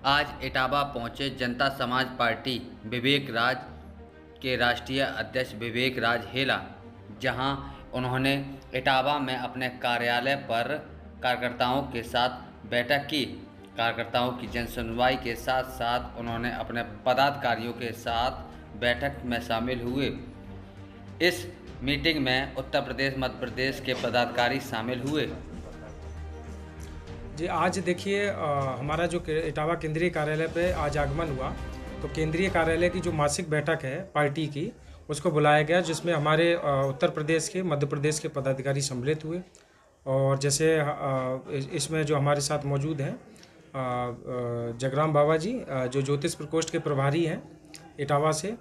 आज इटावा पहुंचे जनता समाज पार्टी विवेक राज के राष्ट्रीय अध्यक्ष विवेक राज हेला, जहां उन्होंने इटावा में अपने कार्यालय पर कार्यकर्ताओं के साथ बैठक की। कार्यकर्ताओं की जनसुनवाई के साथ साथ उन्होंने अपने पदाधिकारियों के साथ बैठक में शामिल हुए। इस मीटिंग में उत्तर प्रदेश, मध्य प्रदेश के पदाधिकारी शामिल हुए। जी, आज देखिए हमारा जो इटावा केंद्रीय कार्यालय पे आज आगमन हुआ, तो केंद्रीय कार्यालय की जो मासिक बैठक है पार्टी की, उसको बुलाया गया, जिसमें हमारे उत्तर प्रदेश के, मध्य प्रदेश के पदाधिकारी सम्मिलित हुए। और जैसे इसमें जो हमारे साथ मौजूद हैं जगराम बाबा जी, जो ज्योतिष प्रकोष्ठ के प्रभारी हैं इटावा से,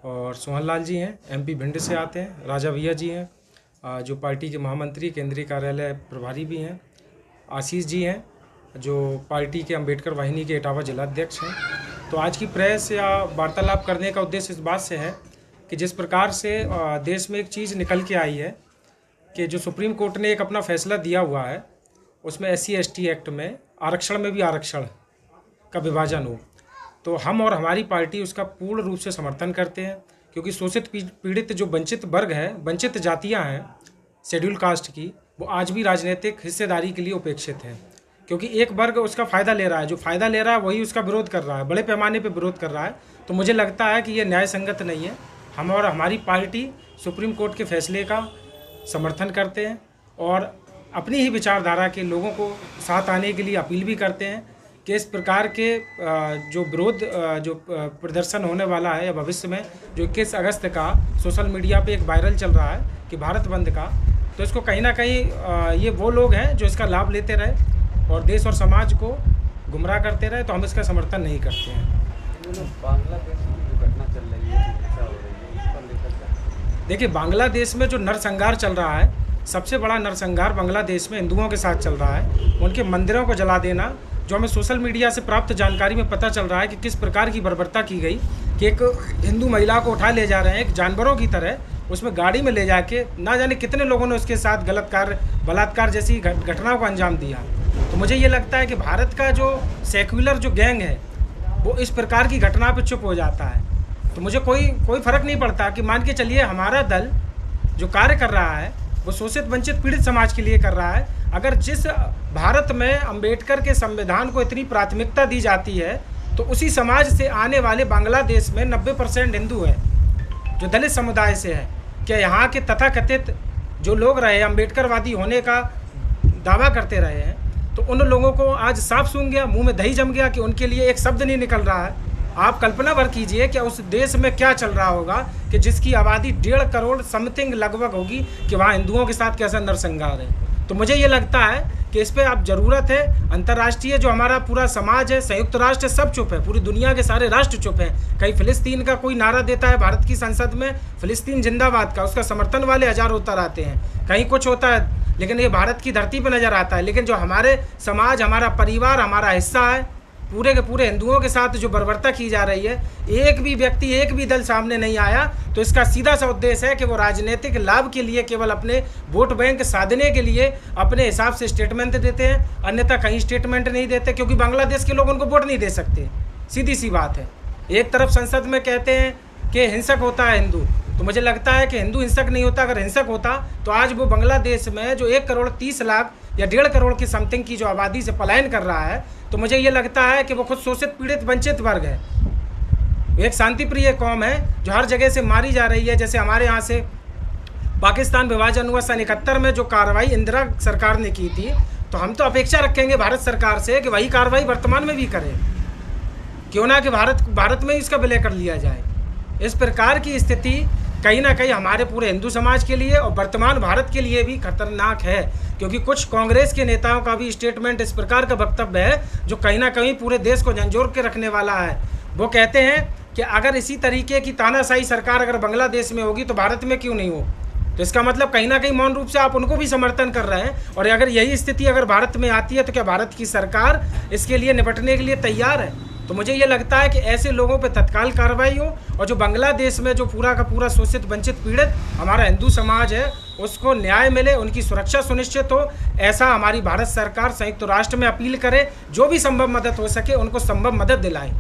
और सोहन लाल जी हैं, एमपी भिंड से आते हैं, राजा भैया जी हैं जो पार्टी के महामंत्री केंद्रीय कार्यालय प्रभारी भी हैं, आशीष जी हैं जो पार्टी के अंबेडकर वाहिनी के इटावा जिलाध्यक्ष हैं। तो आज की प्रेस या वार्तालाप करने का उद्देश्य इस बात से है कि जिस प्रकार से देश में एक चीज़ निकल के आई है कि जो सुप्रीम कोर्ट ने एक अपना फैसला दिया हुआ है, उसमें SC/ST एक्ट में आरक्षण में भी आरक्षण का विभाजन हो, तो हम और हमारी पार्टी उसका पूर्ण रूप से समर्थन करते हैं। क्योंकि शोषित पीड़ित जो वंचित वर्ग है, वंचित जातियाँ हैं शेड्यूल कास्ट की, वो आज भी राजनीतिक हिस्सेदारी के लिए उपेक्षित हैं। क्योंकि एक वर्ग उसका फ़ायदा ले रहा है, जो फ़ायदा ले रहा है वही उसका विरोध कर रहा है, बड़े पैमाने पे विरोध कर रहा है। तो मुझे लगता है कि ये न्याय संगत नहीं है। हम और हमारी पार्टी सुप्रीम कोर्ट के फैसले का समर्थन करते हैं और अपनी ही विचारधारा के लोगों को साथ आने के लिए अपील भी करते हैं कि इस प्रकार के जो विरोध जो प्रदर्शन होने वाला है या भविष्य में जो 21 अगस्त का सोशल मीडिया पे एक वायरल चल रहा है कि भारत बंद का, तो इसको कहीं ना कहीं ये वो लोग हैं जो इसका लाभ लेते रहे और देश और समाज को गुमराह करते रहे, तो हम इसका समर्थन नहीं करते हैं। बांग्लादेश में जो घटना चल रही है, हिंसा हो रही है, इस पर लेकर देखिए, बांग्लादेश में जो नरसंहार चल रहा है, सबसे बड़ा नरसंहार बांग्लादेश में हिंदुओं के साथ चल रहा है। उनके मंदिरों को जला देना, जो हमें सोशल मीडिया से प्राप्त जानकारी में पता चल रहा है कि किस प्रकार की बर्बरता की गई कि एक हिंदू महिला को उठा ले जा रहे हैं एक जानवरों की तरह, उसमें गाड़ी में ले जाके ना जाने कितने लोगों ने उसके साथ गलत कार्य, बलात्कार जैसी घटनाओं को अंजाम दिया। तो मुझे ये लगता है कि भारत का जो सेक्युलर जो गैंग है वो इस प्रकार की घटना पर चुप हो जाता है। तो मुझे कोई फ़र्क नहीं पड़ता कि मान के चलिए हमारा दल जो कार्य कर रहा है वो शोषित वंचित पीड़ित समाज के लिए कर रहा है। अगर जिस भारत में अंबेडकर के संविधान को इतनी प्राथमिकता दी जाती है, तो उसी समाज से आने वाले बांग्लादेश में 90% हिंदू है जो दलित समुदाय से है। क्या यहाँ के तथाकथित जो लोग रहे अंबेडकरवादी होने का दावा करते रहे हैं, तो उन लोगों को आज साफ सूंघ गया, मुंह में दही जम गया कि उनके लिए एक शब्द नहीं निकल रहा है। आप कल्पना भर कीजिए कि उस देश में क्या चल रहा होगा कि जिसकी आबादी 1.5 करोड़ समथिंग लगभग होगी, कि वहाँ हिंदुओं के साथ कैसा नरसंहार है। तो मुझे ये लगता है कि इस पर आप ज़रूरत है, अंतर्राष्ट्रीय जो हमारा पूरा समाज है, संयुक्त राष्ट्र, सब चुप है, पूरी दुनिया के सारे राष्ट्र चुप हैं। कहीं फ़िलिस्तीन का कोई नारा देता है भारत की संसद में, फ़िलिस्तीन जिंदाबाद का, उसका समर्थन वाले हज़ारों उतर आते हैं, कहीं कुछ होता है, लेकिन ये भारत की धरती पर नज़र आता है। लेकिन जो हमारे समाज, हमारा परिवार, हमारा हिस्सा है, पूरे के पूरे हिंदुओं के साथ जो बर्बरता की जा रही है, एक भी व्यक्ति, एक भी दल सामने नहीं आया। तो इसका सीधा सा उद्देश्य है कि वो राजनीतिक लाभ के लिए, केवल अपने वोट बैंक साधने के लिए अपने हिसाब से स्टेटमेंट देते हैं, अन्यथा कहीं स्टेटमेंट नहीं देते, क्योंकि बांग्लादेश के लोग उनको वोट नहीं दे सकते। सीधी सी बात है। एक तरफ संसद में कहते हैं कि हिंसक होता है हिंदू, तो मुझे लगता है कि हिंदू हिंसक नहीं होता। अगर हिंसक होता तो आज वो बांग्लादेश में जो 1 करोड़ 30 लाख या 1.5 करोड़ की समथिंग की जो आबादी से पलायन कर रहा है, तो मुझे ये लगता है कि वो खुद शोषित पीड़ित वंचित वर्ग है। एक शांति प्रिय कौम है जो हर जगह से मारी जा रही है। जैसे हमारे यहाँ से पाकिस्तान विभाजन हुआ सन 71 में, जो कार्रवाई इंदिरा सरकार ने की थी, तो हम तो अपेक्षा रखेंगे भारत सरकार से कि वही कार्रवाई वर्तमान में भी करे, क्यों ना कि भारत में ही इसका विलय कर लिया जाए। इस प्रकार की स्थिति कहीं ना कहीं हमारे पूरे हिंदू समाज के लिए और वर्तमान भारत के लिए भी खतरनाक है, क्योंकि कुछ कांग्रेस के नेताओं का भी स्टेटमेंट इस प्रकार का वक्तव्य है जो कहीं ना कहीं पूरे देश को झंझोर के रखने वाला है। वो कहते हैं कि अगर इसी तरीके की तानाशाही सरकार अगर बांग्लादेश में होगी तो भारत में क्यों नहीं हो। तो इसका मतलब कहीं ना कहीं मौन रूप से आप उनको भी समर्थन कर रहे हैं। और अगर यही स्थिति अगर भारत में आती है तो क्या भारत की सरकार इसके लिए निपटने के लिए तैयार है? तो मुझे ये लगता है कि ऐसे लोगों पे तत्काल कार्रवाई हो, और जो बांग्लादेश में जो पूरा का पूरा शोषित वंचित पीड़ित हमारा हिंदू समाज है उसको न्याय मिले, उनकी सुरक्षा सुनिश्चित हो, ऐसा हमारी भारत सरकार संयुक्त राष्ट्र में अपील करे। जो भी संभव मदद हो सके उनको संभव मदद दिलाएं,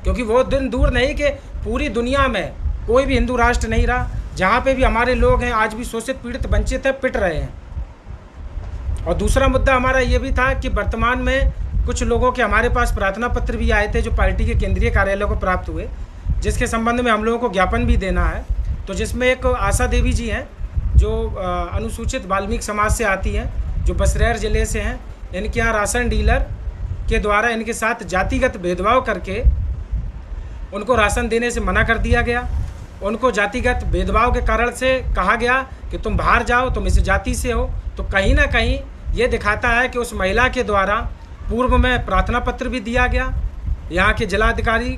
क्योंकि वो दिन दूर नहीं कि पूरी दुनिया में कोई भी हिंदू राष्ट्र नहीं रहा जहाँ पे भी हमारे लोग हैं आज भी शोषित पीड़ित वंचित है, पिट रहे हैं। और दूसरा मुद्दा हमारा ये भी था कि वर्तमान में कुछ लोगों के हमारे पास प्रार्थना पत्र भी आए थे जो पार्टी के केंद्रीय कार्यालय को प्राप्त हुए, जिसके संबंध में हम लोगों को ज्ञापन भी देना है। तो जिसमें एक आशा देवी जी हैं जो अनुसूचित वाल्मीकि समाज से आती हैं, जो बसरैर ज़िले से हैं। इनके यहाँ राशन डीलर के द्वारा इनके साथ जातिगत भेदभाव करके उनको राशन देने से मना कर दिया गया। उनको जातिगत भेदभाव के कारण से कहा गया कि तुम बाहर जाओ, तुम इस जाति से हो। तो कहीं ना कहीं ये दिखाता है कि उस महिला के द्वारा पूर्व में प्रार्थना पत्र भी दिया गया। यहाँ के जिलाधिकारी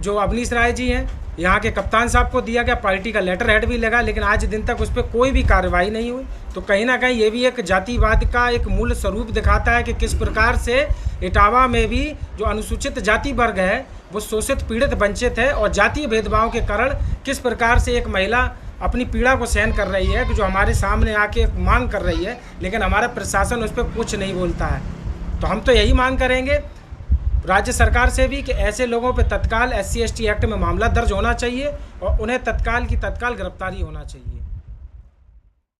जो अवनीश राय जी हैं, यहाँ के कप्तान साहब को दिया गया, पार्टी का लेटर हेड भी लगा, लेकिन आज दिन तक उस पर कोई भी कार्रवाई नहीं हुई। तो कहीं ना कहीं ये भी एक जातिवाद का एक मूल स्वरूप दिखाता है कि किस प्रकार से इटावा में भी जो अनुसूचित जाति वर्ग है वो शोषित पीड़ित वंचित है, और जातीय भेदभाव के कारण किस प्रकार से एक महिला अपनी पीड़ा को सहन कर रही है, कि जो हमारे सामने आके मांग कर रही है, लेकिन हमारा प्रशासन उस पर कुछ नहीं बोलता है। तो हम तो यही मांग करेंगे राज्य सरकार से भी कि ऐसे लोगों पे तत्काल SC/ST एक्ट में मामला दर्ज होना चाहिए और उन्हें तत्काल की तत्काल गिरफ्तारी होना चाहिए।